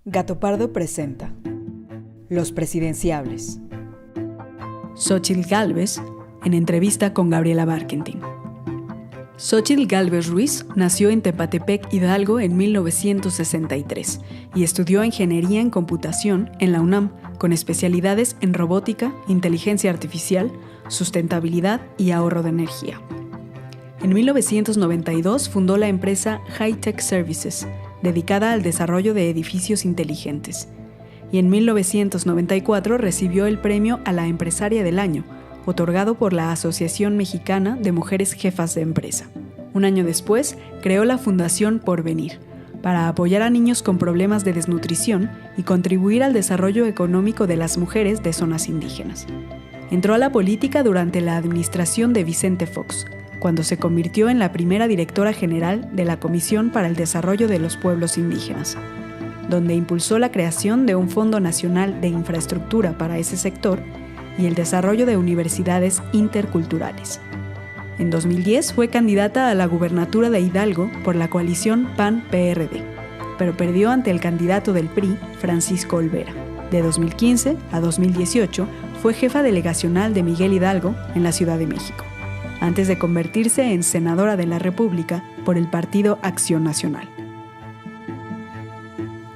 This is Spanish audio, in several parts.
Gato Pardo presenta Los Presidenciables. Xóchitl Gálvez, en entrevista con Gabriela Barkentin. Xóchitl Gálvez Ruiz nació en Tepatepec, Hidalgo, en 1963 y estudió Ingeniería en Computación en la UNAM, con especialidades en robótica, inteligencia artificial, sustentabilidad y ahorro de energía. En 1992 fundó la empresa High Tech Services, dedicada al desarrollo de edificios inteligentes. Y en 1994 recibió el premio a la Empresaria del Año, otorgado por la Asociación Mexicana de Mujeres Jefas de Empresa. Un año después, creó la Fundación Porvenir, para apoyar a niños con problemas de desnutrición y contribuir al desarrollo económico de las mujeres de zonas indígenas. Entró a la política durante la administración de Vicente Fox, cuando se convirtió en la primera directora general de la Comisión para el Desarrollo de los Pueblos Indígenas, donde impulsó la creación de un Fondo Nacional de Infraestructura para ese sector y el desarrollo de universidades interculturales. En 2010 fue candidata a la gubernatura de Hidalgo por la coalición PAN-PRD, pero perdió ante el candidato del PRI, Francisco Olvera. De 2015 a 2018 fue jefa delegacional de Miguel Hidalgo en la Ciudad de México, antes de convertirse en senadora de la República por el Partido Acción Nacional.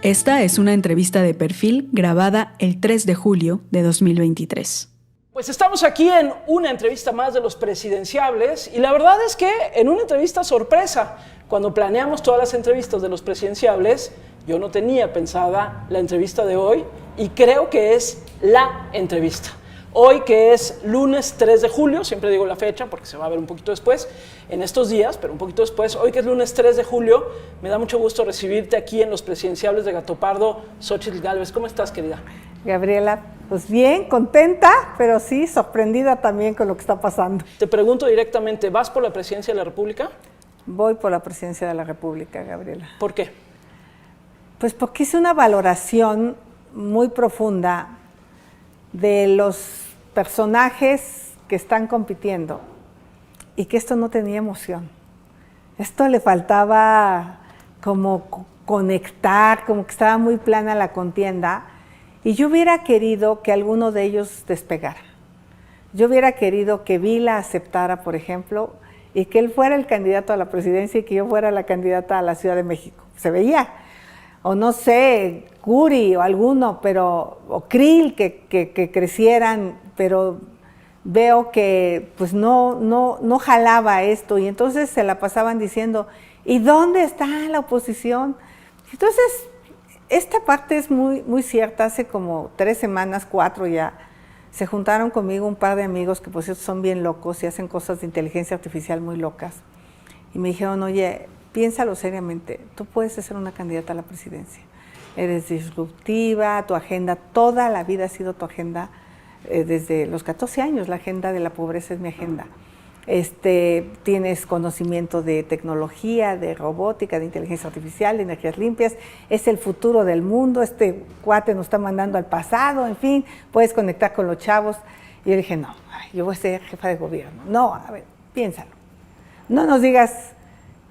Esta es una entrevista de perfil grabada el 3 de julio de 2023. Pues estamos aquí en una entrevista más de Los Presidenciables y la verdad es que en una entrevista sorpresa, cuando planeamos todas las entrevistas de Los Presidenciables, yo no tenía pensada la entrevista de hoy y creo que es la entrevista. Hoy, que es lunes 3 de julio, siempre digo la fecha porque se va a ver un poquito después, en estos días, pero un poquito después, hoy que es lunes 3 de julio, me da mucho gusto recibirte aquí en Los Presidenciables de Gato Pardo. Xóchitl Gálvez, ¿cómo estás, querida? Gabriela, pues bien, contenta, pero sí sorprendida también con lo que está pasando. Te pregunto directamente, ¿vas por la presidencia de la República? Voy por la presidencia de la República, Gabriela. ¿Por qué? Pues porque hice una valoración muy profunda de los personajes que están compitiendo y que esto no tenía emoción. Esto le faltaba como conectar, como que estaba muy plana la contienda y yo hubiera querido que alguno de ellos despegara. Yo hubiera querido que Vila aceptara, por ejemplo, y que él fuera el candidato a la presidencia y que yo fuera la candidata a la Ciudad de México. Se veía. O no sé, Curi o alguno, o Krill que crecieran, pero veo que pues no jalaba esto y entonces se la pasaban diciendo, ¿y dónde está la oposición? Entonces, esta parte es muy, muy cierta. Hace como 3 semanas, 4 ya, se juntaron conmigo un par de amigos que por cierto son bien locos y hacen cosas de inteligencia artificial muy locas y me dijeron, oye, piénsalo seriamente, tú puedes ser una candidata a la presidencia. Eres disruptiva, tu agenda, toda la vida ha sido tu agenda, desde los 14 años, la agenda de la pobreza es mi agenda. Tienes conocimiento de tecnología, de robótica, de inteligencia artificial, de energías limpias, es el futuro del mundo, este cuate nos está mandando al pasado, en fin, puedes conectar con los chavos. Y yo dije, no, yo voy a ser jefa de gobierno. No, a ver, piénsalo. No nos digas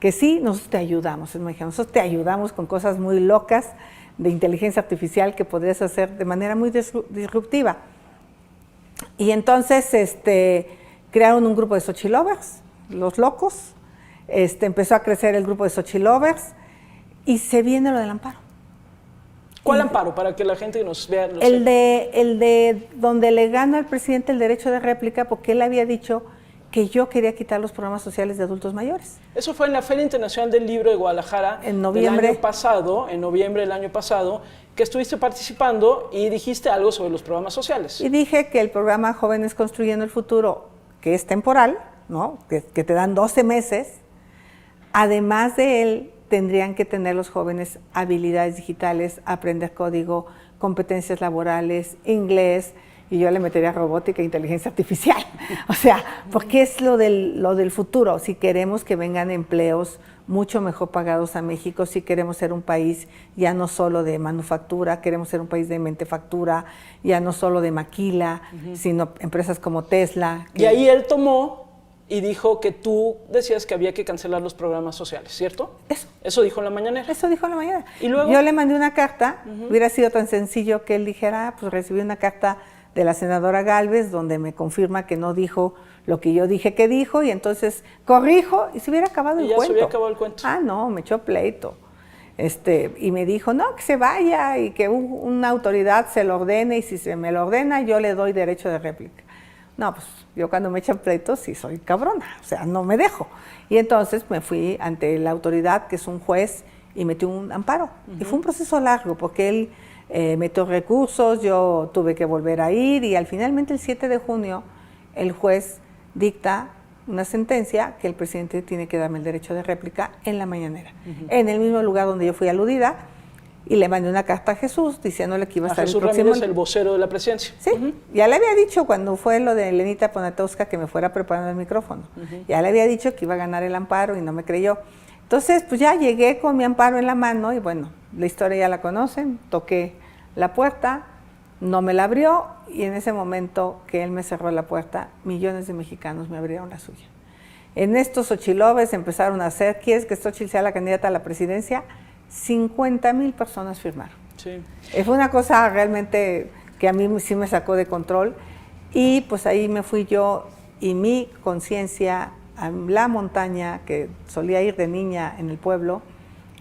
que sí, nosotros te ayudamos. Me dijeron, nosotros te ayudamos con cosas muy locas de inteligencia artificial que podrías hacer de manera muy disruptiva. Y entonces crearon un grupo de Xochilovers, los locos. Empezó a crecer el grupo de Xochilovers y se viene lo del amparo. ¿Cuál amparo? Para que la gente nos vea. El de donde le gana al presidente el derecho de réplica porque él había dicho que yo quería quitar los programas sociales de adultos mayores. Eso fue en la Feria Internacional del Libro de Guadalajara en noviembre en noviembre del año pasado, que estuviste participando y dijiste algo sobre los programas sociales. Y dije que el programa Jóvenes Construyendo el Futuro, que es temporal, ¿no? que te dan 12 meses, además de él tendrían que tener los jóvenes habilidades digitales, aprender código, competencias laborales, inglés, y yo le metería robótica e inteligencia artificial. O sea, porque es lo del futuro. Si queremos que vengan empleos mucho mejor pagados a México, si queremos ser un país ya no solo de manufactura, queremos ser un país de mentefactura, ya no solo de maquila, sino empresas como Tesla. Y ahí él tomó y dijo que tú decías que había que cancelar los programas sociales, ¿cierto? Eso dijo en la mañanera. Eso dijo en la mañana. ¿Y luego? Yo le mandé una carta, hubiera sido tan sencillo que él dijera, pues recibí una carta de la senadora Gálvez donde me confirma que no dijo lo que yo dije que dijo, y entonces corrijo y se hubiera acabado el cuento. Y ya se hubiera acabado el cuento. Ah, no, me echó pleito. Y me dijo, no, que se vaya y que una autoridad se lo ordene, y si se me lo ordena yo le doy derecho de réplica. No, pues yo cuando me echan pleitos sí soy cabrona, o sea, no me dejo. Y entonces me fui ante la autoridad, que es un juez, y metí un amparo. Y fue un proceso largo, porque él metió recursos, yo tuve que volver a ir, y finalmente el 7 de junio el juez dicta una sentencia que el presidente tiene que darme el derecho de réplica en la mañanera, en el mismo lugar donde yo fui aludida, y le mandé una carta a Jesús diciéndole que iba a estar Jesús el próximo... Ramírez, el vocero de la presidencia. Sí, ya le había dicho cuando fue lo de Lenita Poniatowska que me fuera preparando el micrófono. Ya le había dicho que iba a ganar el amparo y no me creyó. Entonces, pues ya llegué con mi amparo en la mano y bueno, la historia ya la conocen, toqué la puerta, no me la abrió, y en ese momento que él me cerró la puerta, millones de mexicanos me abrieron la suya. En estos Xochilobes empezaron a hacer, ¿quieres que Xochitl sea la candidata a la presidencia? 50,000 personas firmaron. Sí. Fue una cosa realmente que a mí sí me sacó de control, y pues ahí me fui yo y mi conciencia a la montaña, que solía ir de niña en el pueblo,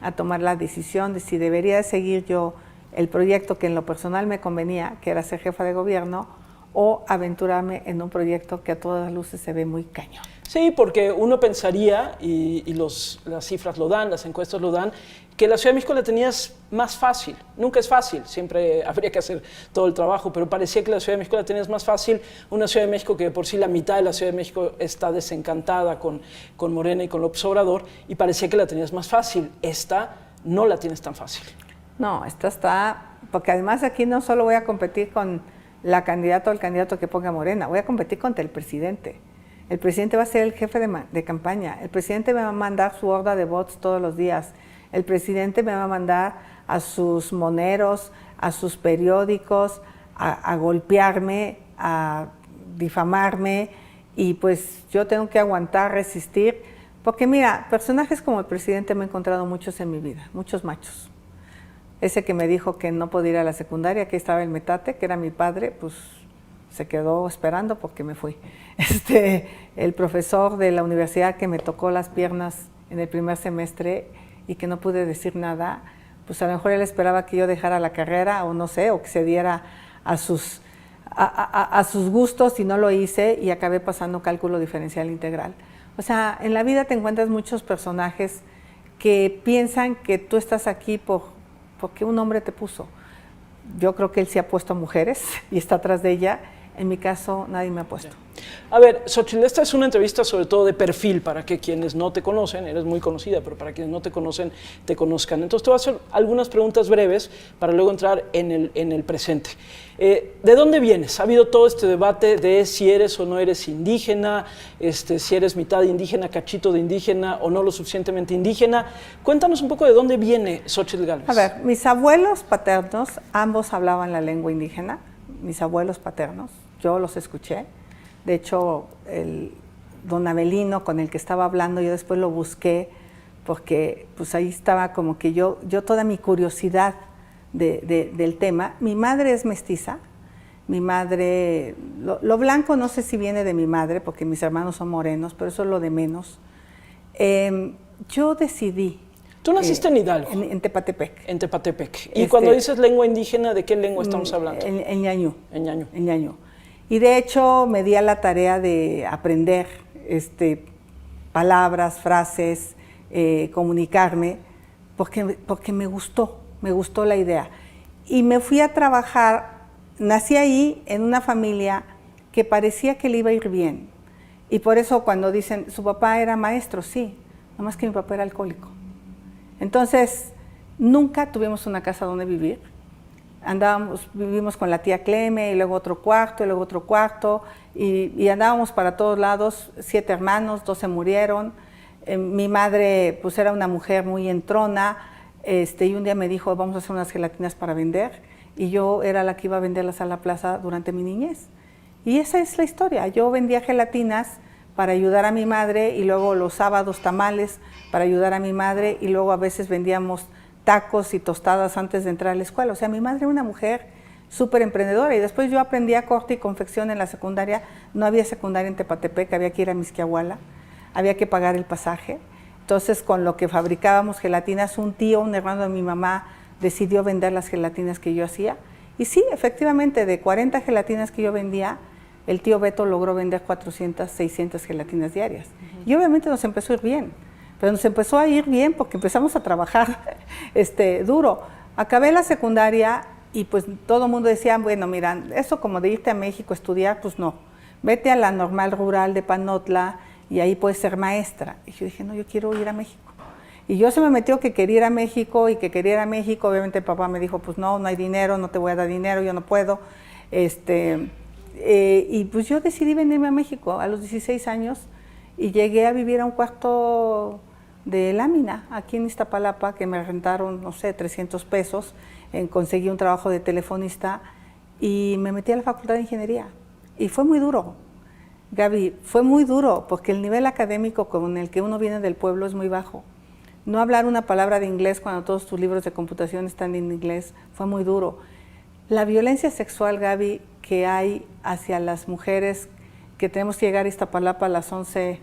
a tomar la decisión de si debería seguir yo el proyecto que en lo personal me convenía, que era ser jefa de gobierno, o aventurarme en un proyecto que a todas luces se ve muy cañón. Sí, porque uno pensaría, y las cifras lo dan, las encuestas lo dan, que la Ciudad de México la tenías más fácil. Nunca es fácil, siempre habría que hacer todo el trabajo, pero parecía que la Ciudad de México la tenías más fácil. Una Ciudad de México que de por sí la mitad de la Ciudad de México está desencantada con Morena y con López Obrador, y parecía que la tenías más fácil. Esta no la tienes tan fácil. No, esta está, porque además aquí no solo voy a competir con la candidata o el candidato que ponga Morena, voy a competir contra el presidente. El presidente va a ser el jefe de campaña, el presidente me va a mandar su horda de bots todos los días, el presidente me va a mandar a sus moneros, a sus periódicos, a golpearme, a difamarme, y pues yo tengo que aguantar, resistir, porque mira, personajes como el presidente me he encontrado muchos en mi vida, muchos machos. Ese que me dijo que no podía ir a la secundaria, que estaba el metate, que era mi padre, pues se quedó esperando porque me fui. El profesor de la universidad que me tocó las piernas en el primer semestre y que no pude decir nada, pues a lo mejor él esperaba que yo dejara la carrera, o no sé, o que se diera a sus gustos, y no lo hice, y acabé pasando cálculo diferencial integral. O sea, en la vida te encuentras muchos personajes que piensan que tú estás aquí porque un hombre te puso. Yo creo que él se ha puesto a mujeres y está atrás de ella. En mi caso, nadie me ha puesto. A ver, Xochitl, esta es una entrevista sobre todo de perfil, para que quienes no te conocen, eres muy conocida, pero para quienes no te conocen, te conozcan. Entonces te voy a hacer algunas preguntas breves para luego entrar en el presente. ¿De dónde vienes? Ha habido todo este debate de si eres o no eres indígena, si eres mitad indígena, cachito de indígena o no lo suficientemente indígena. Cuéntanos un poco de dónde viene Xochitl Gálvez. A ver, mis abuelos paternos, ambos hablaban la lengua indígena, mis abuelos paternos, yo los escuché. De hecho, el don Abelino con el que estaba hablando, yo después lo busqué, porque pues ahí estaba como que yo toda mi curiosidad del tema. Mi madre es mestiza, mi madre, lo blanco no sé si viene de mi madre, porque mis hermanos son morenos, pero eso es lo de menos. Yo decidí... Tú naciste en Hidalgo. En Tepatepec. En Tepatepec. Y cuando dices lengua indígena, ¿de qué lengua estamos hablando? En ñañú. En ñañú. En ñañú. Y de hecho me di a la tarea de aprender palabras, frases, comunicarme, porque me gustó la idea. Y me fui a trabajar, nací ahí en una familia que parecía que le iba a ir bien. Y por eso cuando dicen, su papá era maestro, sí, nomás que mi papá era alcohólico. Entonces, nunca tuvimos una casa donde vivir. Vivimos con la tía Cleme, y luego otro cuarto, y andábamos para todos lados, 7 hermanos, 2 se murieron. Mi madre pues era una mujer muy entrona, y un día me dijo, vamos a hacer unas gelatinas para vender, y yo era la que iba a venderlas a la plaza durante mi niñez. Y esa es la historia, yo vendía gelatinas para ayudar a mi madre, y luego los sábados tamales para ayudar a mi madre, y luego a veces vendíamos tacos y tostadas antes de entrar a la escuela. O sea, mi madre era una mujer súper emprendedora, y después yo aprendí a corte y confección en la secundaria. No había secundaria en Tepatepec, había que ir a Mixquiahuala, había que pagar el pasaje. Entonces, con lo que fabricábamos gelatinas, un tío, un hermano de mi mamá, decidió vender las gelatinas que yo hacía. Y sí, efectivamente, de 40 gelatinas que yo vendía, el tío Beto logró vender 400, 600 gelatinas diarias. Y obviamente nos empezó a ir bien, pero nos empezó a ir bien porque empezamos a trabajar duro. Acabé la secundaria y pues todo el mundo decía, bueno, mira, eso como de irte a México a estudiar, pues no. Vete a la Normal Rural de Panotla y ahí puedes ser maestra. Y yo dije, no, yo quiero ir a México. Y yo se me metió que quería ir a México y que quería ir a México. Obviamente papá me dijo, pues no, no hay dinero, no te voy a dar dinero, yo no puedo. Y pues yo decidí venirme a México a los 16 años y llegué a vivir a un cuarto de lámina aquí en Iztapalapa, que me rentaron, no sé, 300 pesos. Conseguí un trabajo de telefonista y me metí a la Facultad de Ingeniería. Y fue muy duro, Gaby, fue muy duro, porque el nivel académico con el que uno viene del pueblo es muy bajo. No hablar una palabra de inglés cuando todos tus libros de computación están en inglés fue muy duro. La violencia sexual, Gaby, que hay hacia las mujeres, que tenemos que llegar a Iztapalapa a las 11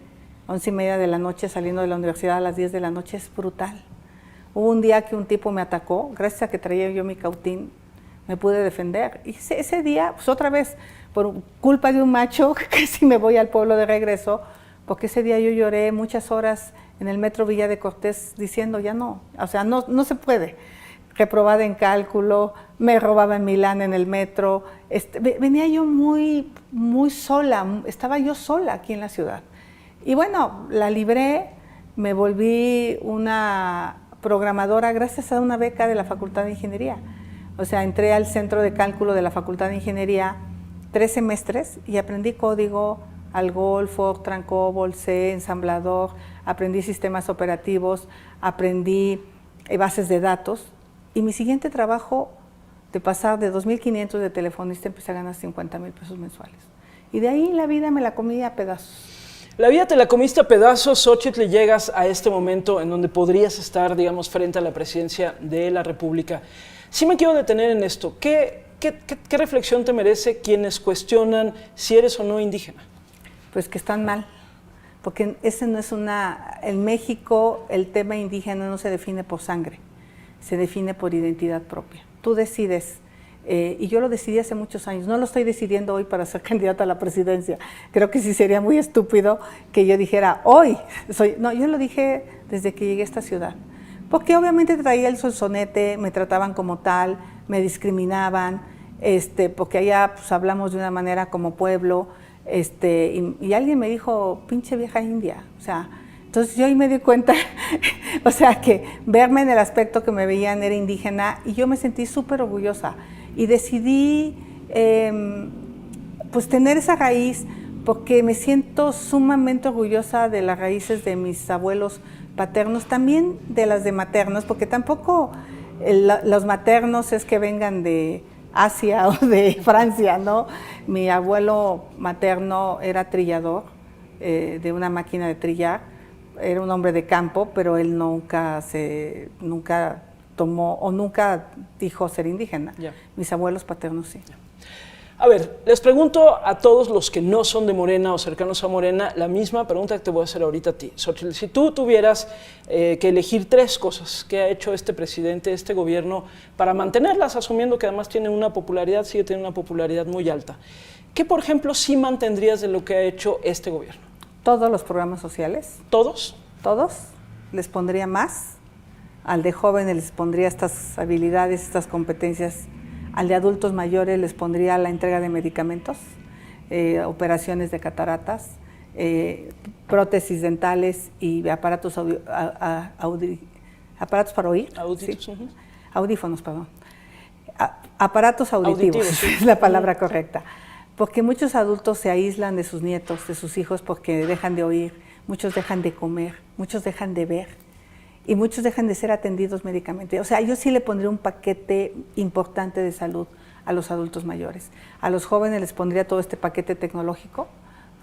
y media de la noche, saliendo de la universidad a las 10 de la noche, es brutal. Hubo un día que un tipo me atacó, gracias a que traía yo mi cautín, me pude defender. Y ese día, pues otra vez, por culpa de un macho, casi me voy al pueblo de regreso, porque ese día yo lloré muchas horas en el metro Villa de Cortés diciendo, ya no, o sea, no se puede. Reprobada en cálculo, me robaba en Milán en el metro, venía yo muy sola, estaba yo sola aquí en la ciudad. Y bueno, la libré, me volví una programadora gracias a una beca de la Facultad de Ingeniería. O sea, entré al centro de cálculo de la Facultad de Ingeniería 3 semestres y aprendí código, Algol, Fortran, COBOL, C, ensamblador, aprendí sistemas operativos, aprendí bases de datos. Y mi siguiente trabajo, de pasar de 2.500 de telefonista, empecé a ganar 50,000 pesos mensuales. Y de ahí la vida me la comí a pedazos. La vida te la comiste a pedazos, Xóchitl, y llegas a este momento en donde podrías estar, digamos, frente a la presidencia de la República. Sí me quiero detener en esto. ¿Qué reflexión te merece quienes cuestionan si eres o no indígena? Pues que están mal, porque ese no es en México el tema indígena no se define por sangre, se define por identidad propia. Tú decides, y yo lo decidí hace muchos años, no lo estoy decidiendo hoy para ser candidata a la presidencia. Creo que sí sería muy estúpido que yo dijera, hoy soy, no, yo lo dije desde que llegué a esta ciudad. Porque obviamente traía el sonsonete, me trataban como tal, me discriminaban, porque allá pues, hablamos de una manera como pueblo, y alguien me dijo, pinche vieja india, o sea, entonces yo ahí me di cuenta, o sea, que verme en el aspecto que me veían era indígena, y yo me sentí súper orgullosa, y decidí, pues tener esa raíz, porque me siento sumamente orgullosa de las raíces de mis abuelos paternos, también de las de maternos, porque tampoco los maternos es que vengan de Asia o de Francia, ¿no? Mi abuelo materno era trillador de una máquina de trillar, era un hombre de campo, pero él nunca tomó o nunca dijo ser indígena. Yeah. Mis abuelos paternos sí. Yeah. A ver, les pregunto a todos los que no son de Morena o cercanos a Morena la misma pregunta que te voy a hacer ahorita a ti, Xóchitl. Si tú tuvieras que elegir 3 cosas que ha hecho este presidente, este gobierno, para mantenerlas, asumiendo que además tiene una popularidad, sigue teniendo una popularidad muy alta, ¿qué, por ejemplo, sí mantendrías de lo que ha hecho este gobierno? Todos los programas sociales. ¿Todos? Todos. Les pondría más. Al de jóvenes les pondría estas habilidades, estas competencias. Al de adultos mayores les pondría la entrega de medicamentos, operaciones de cataratas, prótesis dentales y aparatos para oír. Auditivos. ¿Sí? Audífonos, perdón. Aparatos auditivos, sí. Es la palabra correcta. Porque muchos adultos se aíslan de sus nietos, de sus hijos, porque dejan de oír, muchos dejan de comer, muchos dejan de ver. Y muchos dejan de ser atendidos médicamente. O sea, yo sí le pondría un paquete importante de salud a los adultos mayores. A los jóvenes les pondría todo este paquete tecnológico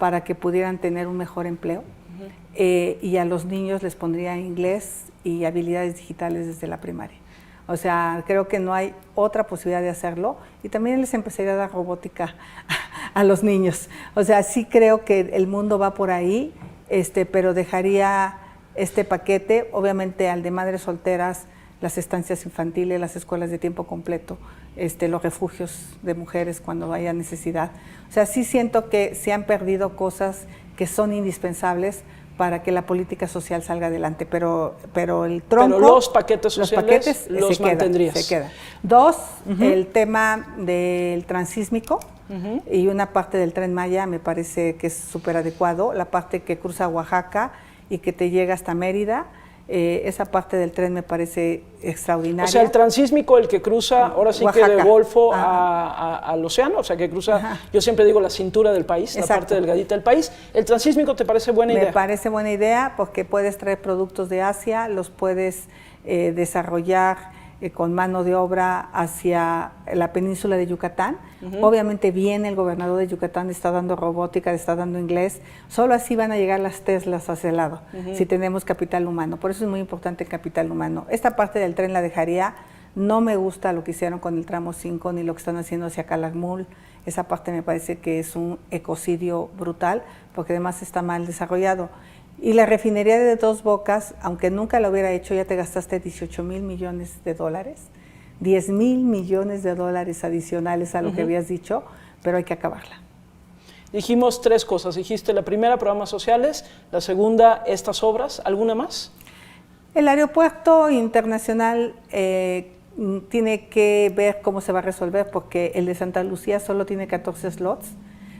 para que pudieran tener un mejor empleo. Y a los niños les pondría inglés y habilidades digitales desde la primaria. O sea, creo que no hay otra posibilidad de hacerlo, y también les empezaría a dar robótica a los niños. O sea, sí creo que el mundo va por ahí, pero dejaría este paquete, obviamente al de madres solteras, las estancias infantiles, las escuelas de tiempo completo, los refugios de mujeres cuando haya necesidad. O sea, sí siento que se han perdido cosas que son indispensables para que la política social salga adelante, pero el tronco... Pero los paquetes sociales los mantendrías. Se queda. Dos, el tema del transísmico, y una parte del Tren Maya me parece que es súper adecuado, la parte que cruza Oaxaca y que te llega hasta Mérida. Esa parte del tren me parece extraordinaria. O sea, el transísmico, el que cruza, ahora sí Oaxaca, que de Golfo al océano, o sea, que cruza, yo siempre digo la cintura del país, exacto, la parte delgadita del país. ¿El transísmico te parece buena idea? Me parece buena idea porque puedes traer productos de Asia, los puedes desarrollar con mano de obra hacia la península de Yucatán. Obviamente bien, el gobernador de Yucatán está dando robótica, está dando inglés. Solo así van a llegar las Teslas hacia el lado, si tenemos capital humano. Por eso es muy importante el capital humano. Esta parte del tren la dejaría. No me gusta lo que hicieron con el tramo 5 ni lo que están haciendo hacia Calakmul. Esa parte me parece que es un ecocidio brutal, porque además está mal desarrollado. Y la refinería de Dos Bocas, aunque nunca lo hubiera hecho, ya te gastaste 18,000 millones de dólares, 10,000 millones de dólares adicionales a lo que habías dicho, pero hay que acabarla. Dijimos tres cosas. Dijiste la primera, programas sociales; la segunda, estas obras. ¿Alguna más? El aeropuerto internacional tiene que ver cómo se va a resolver, porque el de Santa Lucía solo tiene 14 slots.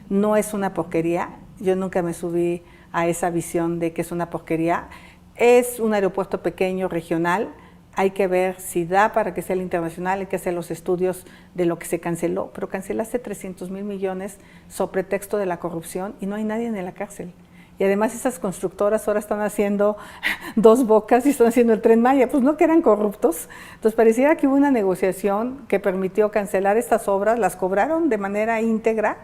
No es una porquería. Yo nunca me subí a esa visión de que es una porquería. Es un aeropuerto pequeño, regional. Hay que ver si da para que sea el internacional, hay que hacer los estudios de lo que se canceló, pero cancelaste 300,000 millones sobre pretexto de la corrupción y no hay nadie en la cárcel. Y además esas constructoras ahora están haciendo Dos Bocas y están haciendo el Tren Maya, pues no que eran corruptos. Entonces pareciera que hubo una negociación que permitió cancelar estas obras, las cobraron de manera íntegra.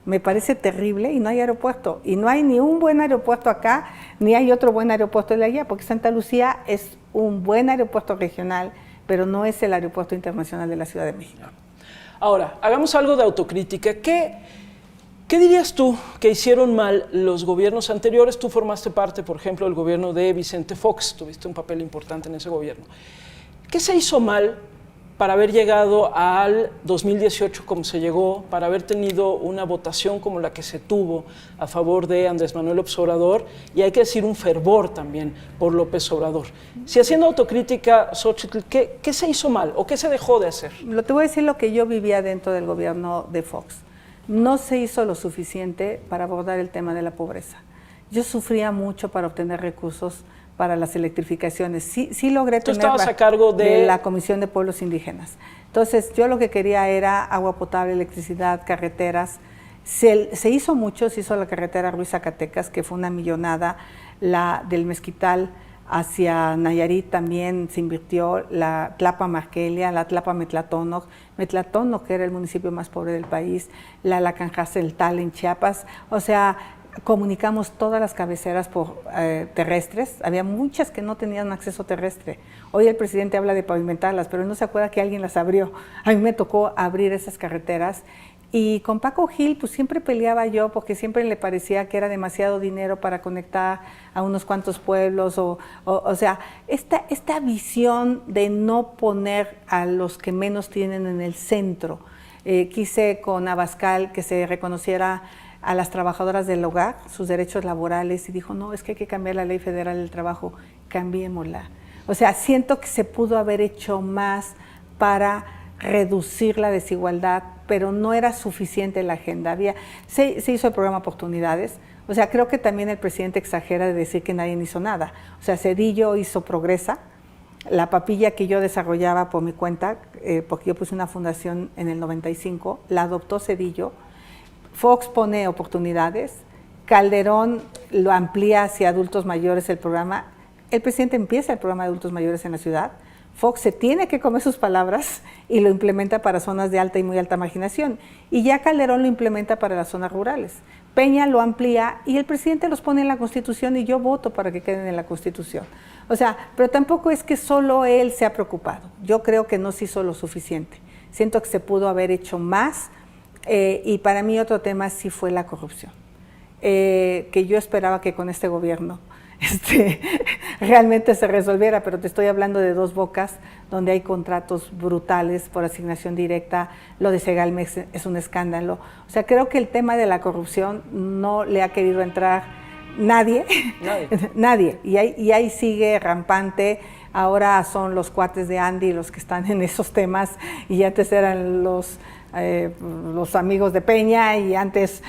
Me parece terrible, y no hay aeropuerto, y no hay ni un buen aeropuerto acá, ni hay otro buen aeropuerto de allá, porque Santa Lucía es un buen aeropuerto regional, pero no es el aeropuerto internacional de la Ciudad de México. Ahora, hagamos algo de autocrítica. ¿Qué dirías tú que hicieron mal los gobiernos anteriores? Tú formaste parte, por ejemplo, del gobierno de Vicente Fox, tuviste un papel importante en ese gobierno. ¿Qué se hizo mal para haber llegado al 2018 como se llegó, para haber tenido una votación como la que se tuvo a favor de Andrés Manuel López Obrador, y hay que decir un fervor también por López Obrador? Si haciendo autocrítica, Xóchitl, ¿qué se hizo mal o qué se dejó de hacer? Te voy a decir lo que yo vivía dentro del gobierno de Fox. No se hizo lo suficiente para abordar el tema de la pobreza. Yo sufría mucho para obtener recursos para las electrificaciones. Sí logré tener estabas a cargo de la Comisión de Pueblos Indígenas. Entonces, yo lo que quería era agua potable, electricidad, carreteras. Se hizo mucho, se hizo la carretera Ruiz-Zacatecas, que fue una millonada. La del Mezquital hacia Nayarit también se invirtió, la Tlapa-Marquelia, la Tlapa-Metlatónoc, que era el municipio más pobre del país, la Lacanjás-El-Tal en Chiapas. O sea, comunicamos todas las cabeceras por terrestres. Había muchas que no tenían acceso terrestre. Hoy el presidente habla de pavimentarlas, pero no se acuerda que alguien las abrió. A mí me tocó abrir esas carreteras, y con Paco Gil pues siempre peleaba yo, porque siempre le parecía que era demasiado dinero para conectar a unos cuantos pueblos, o sea, esta visión de no poner a los que menos tienen en el centro. Quise con Abascal que se reconociera a las trabajadoras del hogar, sus derechos laborales, y dijo, no, es que hay que cambiar la Ley Federal del Trabajo, cambiémosla. O sea, siento que se pudo haber hecho más para reducir la desigualdad, pero no era suficiente la agenda. Se hizo el programa Oportunidades. O sea, creo que también el presidente exagera de decir que nadie hizo nada. O sea, Zedillo hizo Progresa, la papilla que yo desarrollaba por mi cuenta, porque yo puse una fundación en el 95, la adoptó Zedillo. Fox pone Oportunidades, Calderón lo amplía hacia adultos mayores el programa, el presidente empieza el programa de adultos mayores en la ciudad, Fox se tiene que comer sus palabras y lo implementa para zonas de alta y muy alta marginación. Y ya Calderón lo implementa para las zonas rurales. Peña lo amplía y el presidente los pone en la Constitución y yo voto para que queden en la Constitución. O sea, pero tampoco es que solo él se ha preocupado. Yo creo que no se hizo lo suficiente. Siento que se pudo haber hecho más y para mí otro tema sí fue la corrupción. Que yo esperaba que con este gobierno realmente se resolviera, pero te estoy hablando de Dos Bocas, donde hay contratos brutales por asignación directa, lo de Segalmex es un escándalo. O sea, creo que el tema de la corrupción no le ha querido entrar nadie. Nadie. Y ahí sigue rampante. Ahora son los cuates de Andy los que están en esos temas, y antes eran los amigos de Peña y antes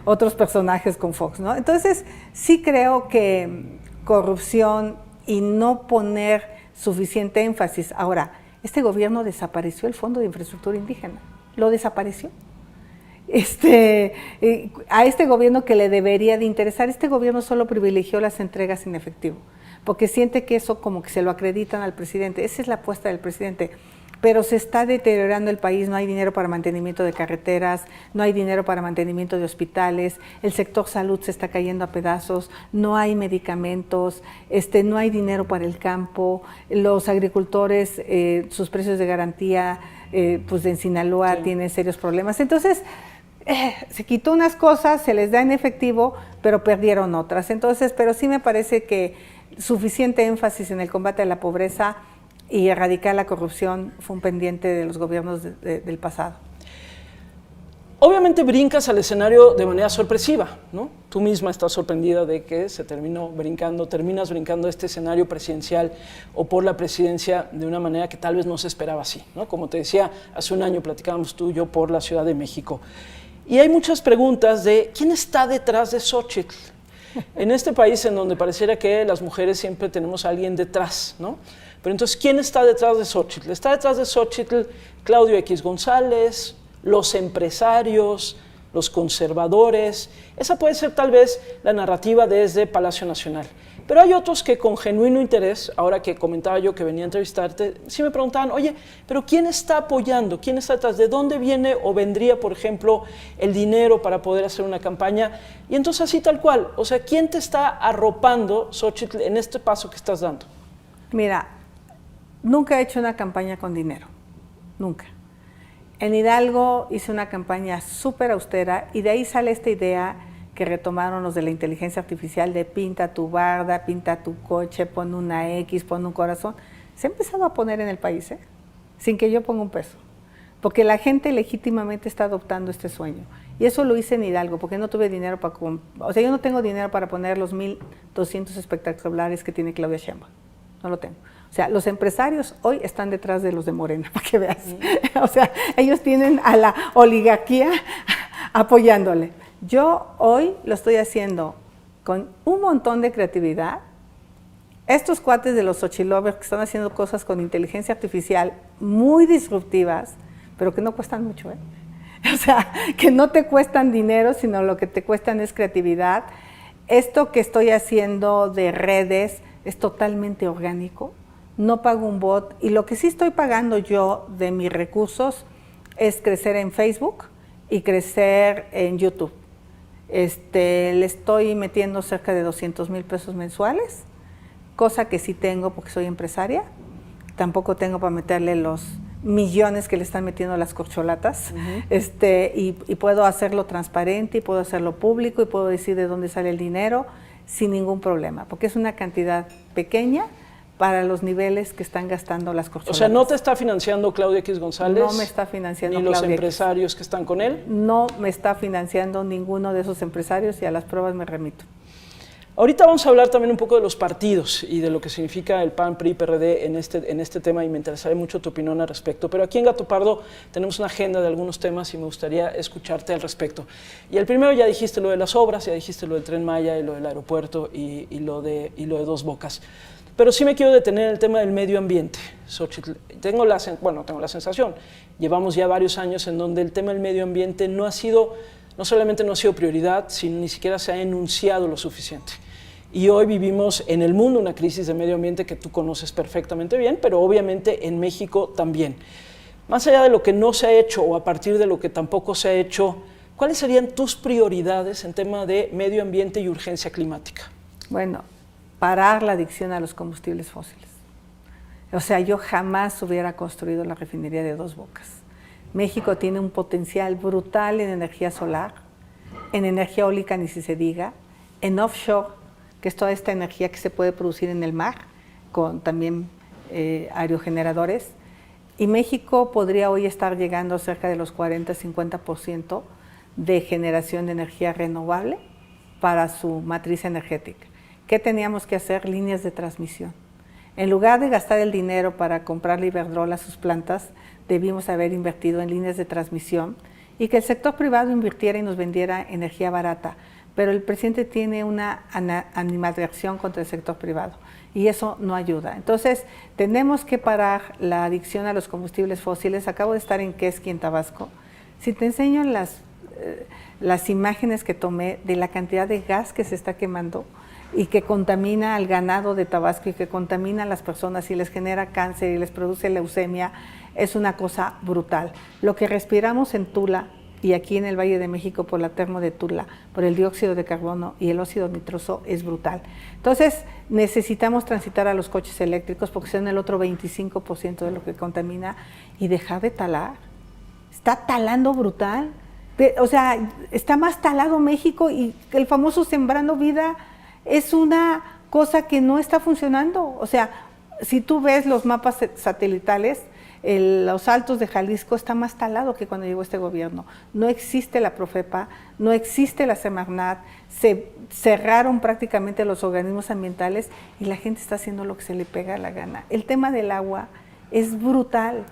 otros personajes con Fox, ¿no? Entonces, sí creo que corrupción y no poner suficiente énfasis. Ahora, este gobierno desapareció el Fondo de Infraestructura Indígena, lo desapareció. A este gobierno que le debería de interesar, este gobierno solo privilegió las entregas en efectivo, porque siente que eso como que se lo acreditan al presidente. Esa es la apuesta del presidente. Pero se está deteriorando el país, no hay dinero para mantenimiento de carreteras, no hay dinero para mantenimiento de hospitales, el sector salud se está cayendo a pedazos, no hay medicamentos, no hay dinero para el campo, los agricultores, sus precios de garantía, pues en Sinaloa tienen serios problemas. Entonces, se quitó unas cosas, se les da en efectivo, pero perdieron otras. Entonces, pero sí me parece que suficiente énfasis en el combate a la pobreza y erradicar la corrupción fue un pendiente de los gobiernos del pasado. Obviamente brincas al escenario de manera sorpresiva, ¿no? Tú misma estás sorprendida de que terminas brincando este escenario presidencial o por la presidencia de una manera que tal vez no se esperaba así, ¿no? Como te decía, hace un año platicábamos tú y yo por la Ciudad de México. Y hay muchas preguntas de ¿quién está detrás de Xóchitl? En este país en donde pareciera que las mujeres siempre tenemos a alguien detrás, ¿no? Pero entonces, ¿quién está detrás de Xóchitl? Está detrás de Xóchitl Claudio X González, los empresarios, los conservadores. Esa puede ser tal vez la narrativa desde Palacio Nacional. Pero hay otros que con genuino interés, ahora que comentaba yo que venía a entrevistarte, sí me preguntaban, oye, pero ¿quién está apoyando? ¿Quién está detrás? ¿De dónde viene o vendría, por ejemplo, el dinero para poder hacer una campaña? Y entonces así tal cual, o sea, ¿quién te está arropando, Xóchitl, en este paso que estás dando? Mira, nunca he hecho una campaña con dinero, nunca. En Hidalgo hice una campaña súper austera y de ahí sale esta idea que retomaron los de la inteligencia artificial de pinta tu barda, pinta tu coche, pon una X, pon un corazón. Se ha empezado a poner en el país, sin que yo ponga un peso, porque la gente legítimamente está adoptando este sueño. Y eso lo hice en Hidalgo, porque no tuve dinero para... O sea, yo no tengo dinero para poner los 1,200 espectaculares que tiene Claudia Sheinbaum. No lo tengo. O sea, los empresarios hoy están detrás de los de Morena, para que veas. O sea, ellos tienen a la oligarquía apoyándole. Yo hoy lo estoy haciendo con un montón de creatividad. Estos cuates de los Xochilovers que están haciendo cosas con inteligencia artificial muy disruptivas, pero que no cuestan mucho, O sea, que no te cuestan dinero, sino lo que te cuestan es creatividad. Esto que estoy haciendo de redes es totalmente orgánico, no pago un bot, y lo que sí estoy pagando yo de mis recursos es crecer en Facebook y crecer en YouTube. Le estoy metiendo cerca de 200,000 pesos mensuales, cosa que sí tengo porque soy empresaria. Tampoco tengo para meterle los millones que le están metiendo a las corcholatas. Y puedo hacerlo transparente y puedo hacerlo público y puedo decir de dónde sale el dinero sin ningún problema, porque es una cantidad pequeña para los niveles que están gastando las corcholatas. O sea, ¿no te está financiando Claudio X González? No me está financiando ¿Ni los Claudia empresarios que están con él? No me está financiando ninguno de esos empresarios y a las pruebas me remito. Ahorita vamos a hablar también un poco de los partidos y de lo que significa el PAN, PRI, PRD en este tema, y me interesaría mucho tu opinión al respecto. Pero aquí en Gato Pardo tenemos una agenda de algunos temas y me gustaría escucharte al respecto. Y el primero, ya dijiste lo de las obras, ya dijiste lo del Tren Maya y lo del aeropuerto y lo de Dos Bocas. Pero sí me quiero detener en el tema del medio ambiente, Xóchitl. Tengo la sensación, llevamos ya varios años en donde el tema del medio ambiente no solamente no ha sido prioridad, sino ni siquiera se ha enunciado lo suficiente. y hoy vivimos en el mundo una crisis de medio ambiente que tú conoces perfectamente bien, pero obviamente en México también. Más allá de lo que no se ha hecho o a partir de lo que tampoco se ha hecho, ¿cuáles serían tus prioridades en tema de medio ambiente y urgencia climática? Bueno, parar la adicción a los combustibles fósiles. O sea, yo jamás hubiera construido la refinería de Dos Bocas. México tiene un potencial brutal en energía solar, en energía eólica ni si se diga, en offshore, que es toda esta energía que se puede producir en el mar, con también aerogeneradores. Y México podría hoy estar llegando a cerca de los 40-50% de generación de energía renovable para su matriz energética. ¿Qué teníamos que hacer? Líneas de transmisión. En lugar de gastar el dinero para comprarle Iberdrola a sus plantas, debimos haber invertido en líneas de transmisión y que el sector privado invirtiera y nos vendiera energía barata. Pero el presidente tiene una animadversión contra el sector privado y eso no ayuda. Entonces, tenemos que parar la adicción a los combustibles fósiles. Acabo de estar en Quesqui, en Tabasco. Si te enseño las imágenes que tomé de la cantidad de gas que se está quemando y que contamina al ganado de Tabasco y que contamina a las personas y les genera cáncer y les produce leucemia, es una cosa brutal. Lo que respiramos en Tula y aquí en el Valle de México por la termo de Tula, por el dióxido de carbono y el óxido nitroso es brutal. Entonces necesitamos transitar a los coches eléctricos porque son el otro 25% de lo que contamina y dejar de talar. Está talando brutal. O sea, está más talado México y el famoso Sembrando Vida es una cosa que no está funcionando. O sea, si tú ves los mapas satelitales, los Altos de Jalisco está más talado que cuando llegó este gobierno. No existe la Profepa, no existe la Semarnat, se cerraron prácticamente los organismos ambientales y la gente está haciendo lo que se le pega la gana. El tema del agua es brutal.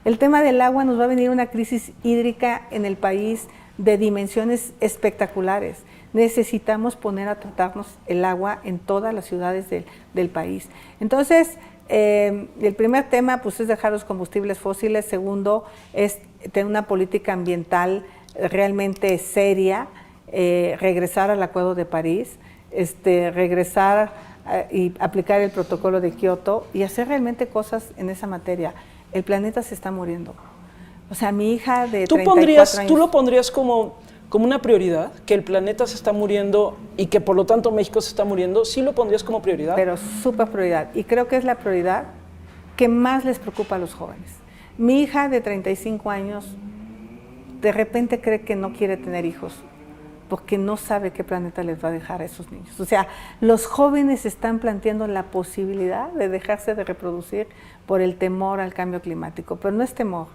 El tema del agua nos va a venir una crisis hídrica en el país de dimensiones espectaculares. Necesitamos poner a tratarnos el agua en todas las ciudades del país. Entonces, el primer tema pues, es dejar los combustibles fósiles. Segundo, es tener una política ambiental realmente seria, regresar al Acuerdo de París, regresar y aplicar el protocolo de Kioto y hacer realmente cosas en esa materia. El planeta se está muriendo. O sea, mi hija de 34 años... ¿Tú lo pondrías como una prioridad, que el planeta se está muriendo y que por lo tanto México se está muriendo? ¿Sí lo pondrías como prioridad? Pero súper prioridad. Y creo que es la prioridad que más les preocupa a los jóvenes. Mi hija de 35 años de repente cree que no quiere tener hijos porque no sabe qué planeta les va a dejar a esos niños. O sea, los jóvenes están planteando la posibilidad de dejarse de reproducir por el temor al cambio climático, pero no es temor.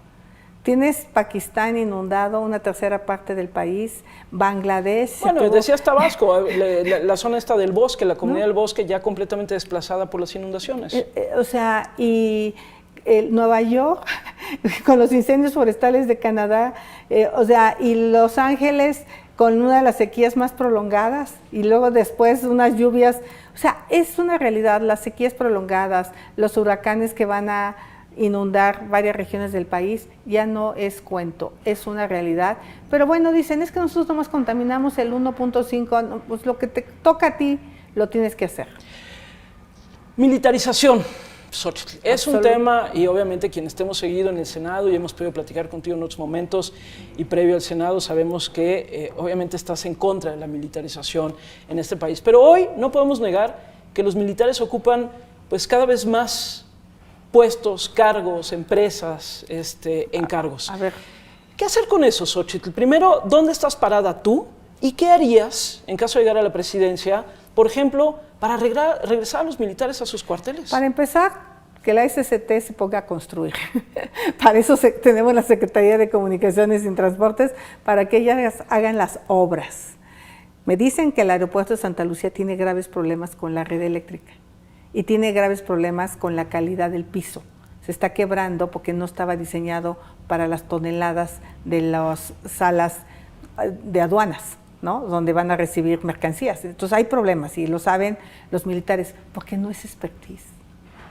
Tienes Pakistán inundado, una tercera parte del país, Bangladesh... Bueno, decías Tabasco, la zona esta del bosque, la comunidad del bosque ya completamente desplazada por las inundaciones. O sea, y Nueva York, con los incendios forestales de Canadá, o sea, y Los Ángeles con una de las sequías más prolongadas, y luego después unas lluvias... O sea, es una realidad, las sequías prolongadas, los huracanes que van a inundar varias regiones del país, ya no es cuento, es una realidad. Pero bueno, dicen, es que nosotros nomás contaminamos el 1.5, pues lo que te toca a ti, lo tienes que hacer. Militarización, Xóchitl, es un tema y obviamente quienes te hemos seguido en el Senado y hemos podido platicar contigo en otros momentos y previo al Senado sabemos que obviamente estás en contra de la militarización en este país. Pero hoy no podemos negar que los militares ocupan pues cada vez más puestos, cargos, empresas, encargos. A ver. ¿Qué hacer con eso, Xóchitl? Primero, ¿dónde estás parada tú? ¿Y qué harías en caso de llegar a la presidencia, por ejemplo, para regresar a los militares a sus cuarteles? Para empezar, que la SCT se ponga a construir. Para eso tenemos la Secretaría de Comunicaciones y Transportes, para que ellas hagan las obras. Me dicen que el aeropuerto de Santa Lucía tiene graves problemas con la red eléctrica. Y tiene graves problemas con la calidad del piso. Se está quebrando porque no estaba diseñado para las toneladas de las salas de aduanas, ¿no? Donde van a recibir mercancías. Entonces hay problemas y lo saben los militares, porque no es expertise.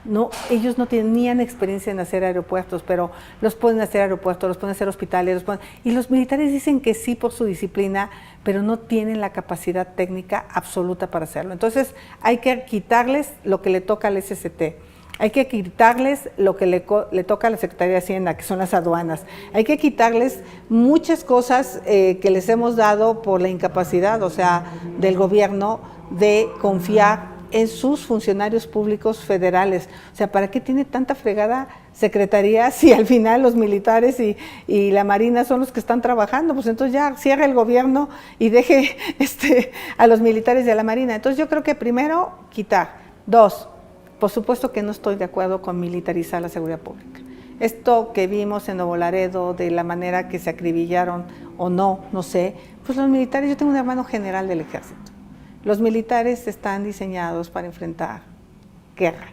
No, ellos no tenían experiencia en hacer aeropuertos, pero los pueden hacer aeropuertos, los pueden hacer hospitales, y los militares dicen que sí por su disciplina, pero no tienen la capacidad técnica absoluta para hacerlo. Entonces hay que quitarles lo que le toca al SST. Hay que quitarles lo que le toca a la Secretaría de Hacienda, que son las aduanas. Hay que quitarles muchas cosas que les hemos dado por la incapacidad, o sea, del gobierno de confiar en sus funcionarios públicos federales. O sea, ¿para qué tiene tanta fregada secretaría si al final los militares y la Marina son los que están trabajando? Pues entonces ya cierra el gobierno y deje a los militares y a la Marina. Entonces yo creo que primero, quitar. 2, por supuesto que no estoy de acuerdo con militarizar la seguridad pública. Esto que vimos en Nuevo Laredo, de la manera que se acribillaron o no sé, pues los militares, yo tengo un hermano general del ejército. Los militares están diseñados para enfrentar guerra.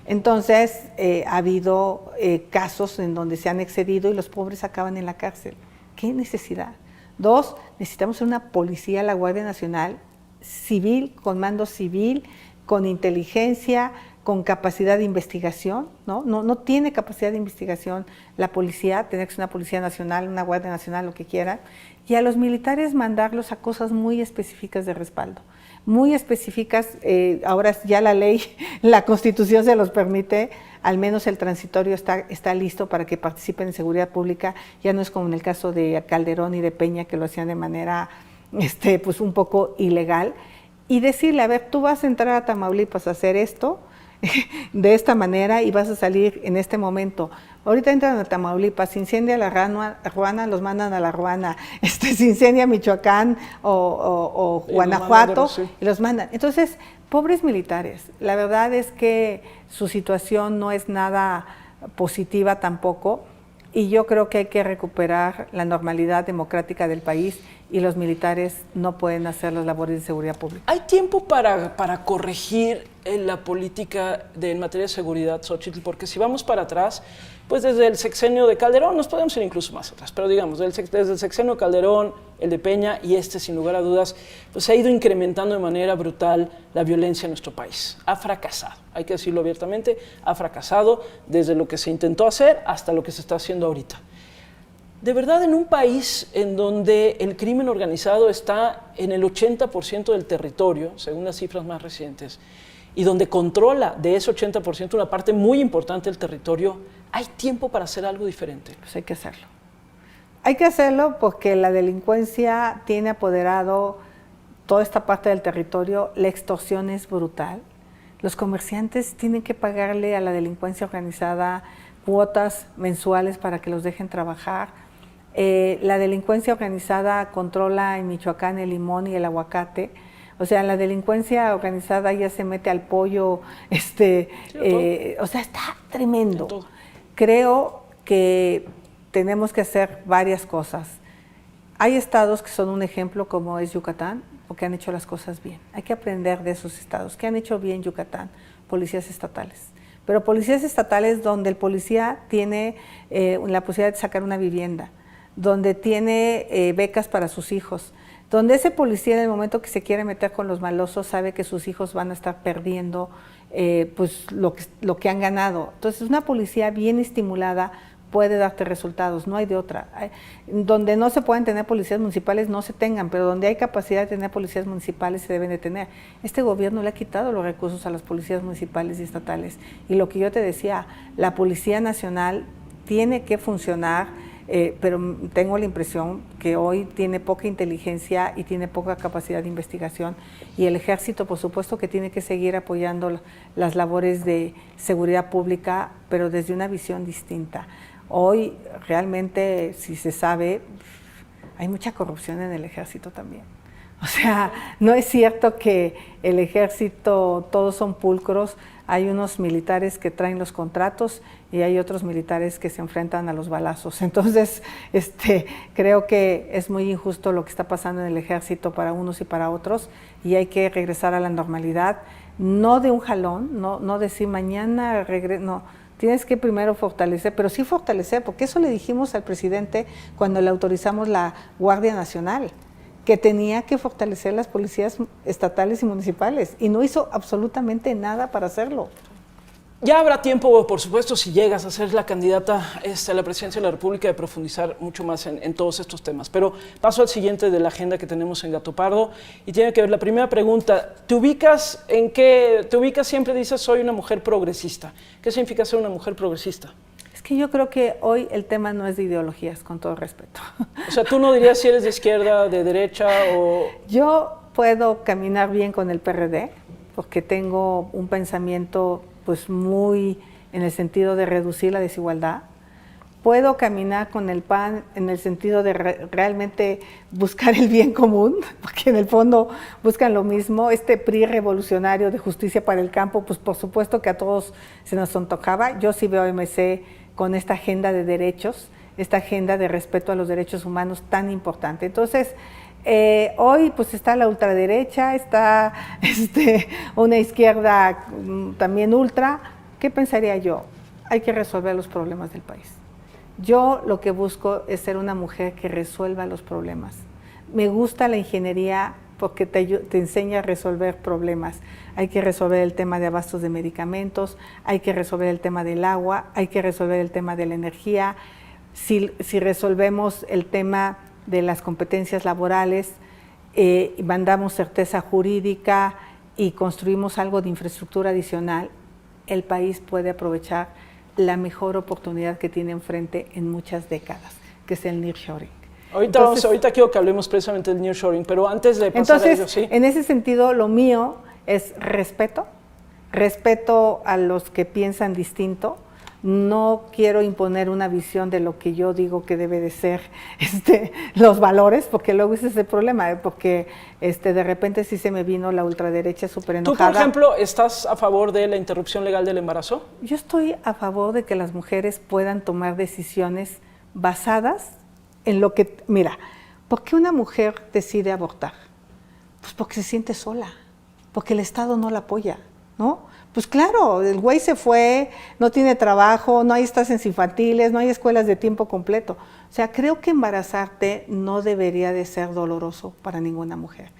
Entonces, ha habido casos en donde se han excedido y los pobres acaban en la cárcel. ¿Qué necesidad? 2, necesitamos una policía, la Guardia Nacional, civil, con mando civil, con inteligencia, con capacidad de investigación, ¿no? No tiene capacidad de investigación la policía, tiene que ser una policía nacional, una Guardia Nacional, lo que quieran, y a los militares mandarlos a cosas muy específicas de respaldo. Muy específicas, ahora ya la ley, la Constitución se los permite, al menos el transitorio está listo para que participen en seguridad pública, ya no es como en el caso de Calderón y de Peña, que lo hacían de manera pues un poco ilegal, y decirle, a ver, tú vas a entrar a Tamaulipas a hacer esto, de esta manera, y vas a salir en este momento. Ahorita entran a Tamaulipas, se incendia la Ruana, los mandan a la Ruana, se incendia Michoacán o Guanajuato, y los mandan. Entonces, pobres militares, la verdad es que su situación no es nada positiva tampoco, y yo creo que hay que recuperar la normalidad democrática del país, y los militares no pueden hacer las labores de seguridad pública. ¿Hay tiempo para corregir la política en materia de seguridad, Xóchitl? Porque si vamos para atrás, pues desde el sexenio de Calderón, nos podemos ir incluso más atrás, pero digamos, desde el sexenio de Calderón, el de Peña y sin lugar a dudas, pues se ha ido incrementando de manera brutal la violencia en nuestro país. Ha fracasado, hay que decirlo abiertamente, ha fracasado desde lo que se intentó hacer hasta lo que se está haciendo ahorita. De verdad, en un país en donde el crimen organizado está en el 80% del territorio, según las cifras más recientes, y donde controla de ese 80% una parte muy importante del territorio, ¿hay tiempo para hacer algo diferente? Pues hay que hacerlo. Hay que hacerlo porque la delincuencia tiene apoderado toda esta parte del territorio, la extorsión es brutal. Los comerciantes tienen que pagarle a la delincuencia organizada cuotas mensuales para que los dejen trabajar. La delincuencia organizada controla en Michoacán el limón y el aguacate. O sea, la delincuencia organizada ya se mete al pollo, o sea, está tremendo. Creo que tenemos que hacer varias cosas. Hay estados que son un ejemplo, como es Yucatán, porque han hecho las cosas bien. Hay que aprender de esos estados. ¿Qué han hecho bien Yucatán? Policías estatales. Pero policías estatales donde el policía tiene la posibilidad de sacar una vivienda, donde tiene becas para sus hijos, donde ese policía en el momento que se quiere meter con los malosos sabe que sus hijos van a estar perdiendo pues lo que han ganado. Entonces una policía bien estimulada puede darte resultados, no hay de otra. Donde no se pueden tener policías municipales, no se tengan, pero donde hay capacidad de tener policías municipales se deben de tener. Este gobierno le ha quitado los recursos a las policías municipales y estatales. Y lo que yo te decía, la Policía Nacional tiene que funcionar, pero tengo la impresión que hoy tiene poca inteligencia y tiene poca capacidad de investigación, y el Ejército, por supuesto, que tiene que seguir apoyando las labores de seguridad pública, pero desde una visión distinta. Hoy realmente, si se sabe, hay mucha corrupción en el Ejército también. O sea, no es cierto que el Ejército todos son pulcros. Hay unos militares que traen los contratos y hay otros militares que se enfrentan a los balazos. Entonces, creo que es muy injusto lo que está pasando en el Ejército para unos y para otros, y hay que regresar a la normalidad, no de un jalón, no decir mañana no. Tienes que primero fortalecer, pero sí fortalecer, porque eso le dijimos al presidente cuando le autorizamos la Guardia Nacional, que tenía que fortalecer las policías estatales y municipales, y no hizo absolutamente nada para hacerlo. Ya habrá tiempo, por supuesto, si llegas a ser la candidata a la presidencia de la República, de profundizar mucho más en todos estos temas. Pero paso al siguiente de la agenda que tenemos en Gato Pardo y tiene que ver la primera pregunta. ¿Te ubicas en qué? ¿Te ubicas siempre dices soy una mujer progresista? ¿Qué significa ser una mujer progresista? Es que yo creo que hoy el tema no es de ideologías, con todo respeto. O sea, ¿tú no dirías si eres de izquierda, de derecha o...? Yo puedo caminar bien con el PRD porque tengo un pensamiento pues muy en el sentido de reducir la desigualdad. Puedo caminar con el PAN en el sentido de realmente buscar el bien común, porque en el fondo buscan lo mismo. Este PRI revolucionario de justicia para el campo, pues por supuesto que a todos se nos antojaba. Yo sí veo a MC con esta agenda de derechos, esta agenda de respeto a los derechos humanos tan importante. Entonces, hoy pues está la ultraderecha, está una izquierda también ultra. ¿Qué pensaría yo? Hay que resolver los problemas del país. Yo lo que busco es ser una mujer que resuelva los problemas. Me gusta la ingeniería porque te enseña a resolver problemas. Hay que resolver el tema de abastos de medicamentos, hay que resolver el tema del agua, hay que resolver el tema de la energía. Si resolvemos el tema de las competencias laborales, mandamos certeza jurídica y construimos algo de infraestructura adicional, el país puede aprovechar la mejor oportunidad que tiene enfrente en muchas décadas, que es el nearshoring. Ahorita quiero que hablemos precisamente del nearshoring, pero antes de pasar a ello, ¿sí? En ese sentido, lo mío es respeto a los que piensan distinto. No quiero imponer una visión de lo que yo digo que debe de ser los valores, porque luego ese es el problema, porque de repente sí se me vino la ultraderecha súper enojada. ¿Tú, por ejemplo, estás a favor de la interrupción legal del embarazo? Yo estoy a favor de que las mujeres puedan tomar decisiones basadas en lo que... Mira, ¿por qué una mujer decide abortar? Pues porque se siente sola, porque el Estado no la apoya, ¿no? Pues claro, el güey se fue, no tiene trabajo, no hay estancias infantiles, no hay escuelas de tiempo completo. O sea, creo que embarazarte no debería de ser doloroso para ninguna mujer.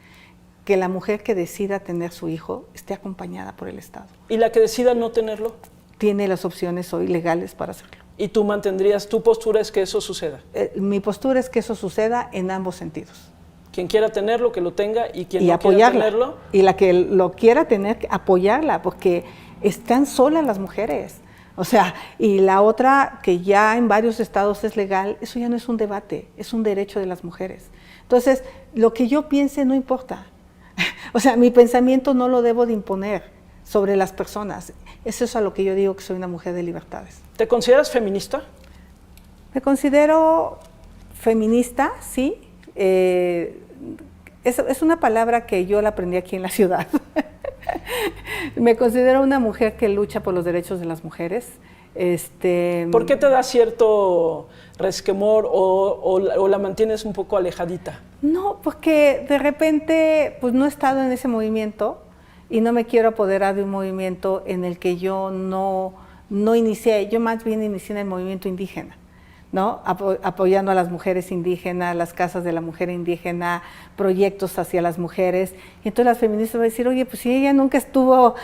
Que la mujer que decida tener su hijo esté acompañada por el Estado. ¿Y la que decida no tenerlo? Tiene las opciones hoy legales para hacerlo. ¿Y tú mantendrías, tu postura es que eso suceda? Mi postura es que eso suceda en ambos sentidos. Quien quiera tenerlo, que lo tenga, y quien no quiera tenerlo. Y la que lo quiera tener, apoyarla, porque están solas las mujeres. O sea, y la otra, que ya en varios estados es legal, eso ya no es un debate, es un derecho de las mujeres. Entonces, lo que yo piense no importa. O sea, mi pensamiento no lo debo de imponer sobre las personas. Eso es a lo que yo digo que soy una mujer de libertades. ¿Te consideras feminista? Me considero feminista, sí. Es una palabra que yo la aprendí aquí en la ciudad. Me considero una mujer que lucha por los derechos de las mujeres. ¿Por qué te da cierto resquemor o la mantienes un poco alejadita? No, porque de repente pues no he estado en ese movimiento y no me quiero apoderar de un movimiento en el que yo no inicié. Yo más bien inicié en el movimiento indígena, ¿no? Apoyando a las mujeres indígenas, las casas de la mujer indígena, proyectos hacia las mujeres. Y entonces las feministas van a decir, oye, pues si ella nunca estuvo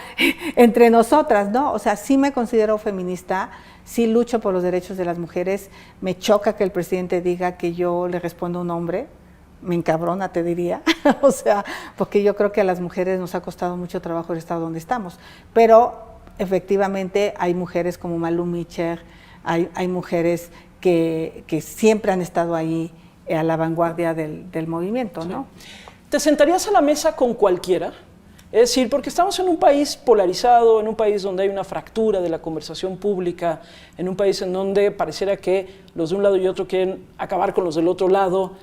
entre nosotras, ¿no? O sea, sí me considero feminista, sí lucho por los derechos de las mujeres. Me choca que el presidente diga que yo le respondo a un hombre. Me encabrona, te diría. O sea, porque yo creo que a las mujeres nos ha costado mucho trabajo el estar donde estamos. Pero efectivamente hay mujeres como Malu Micher, hay mujeres que siempre han estado ahí a la vanguardia del movimiento, ¿no? Sí. ¿Te sentarías a la mesa con cualquiera? Es decir, porque estamos en un país polarizado, en un país donde hay una fractura de la conversación pública, en un país en donde pareciera que los de un lado y otro quieren acabar con los del otro lado,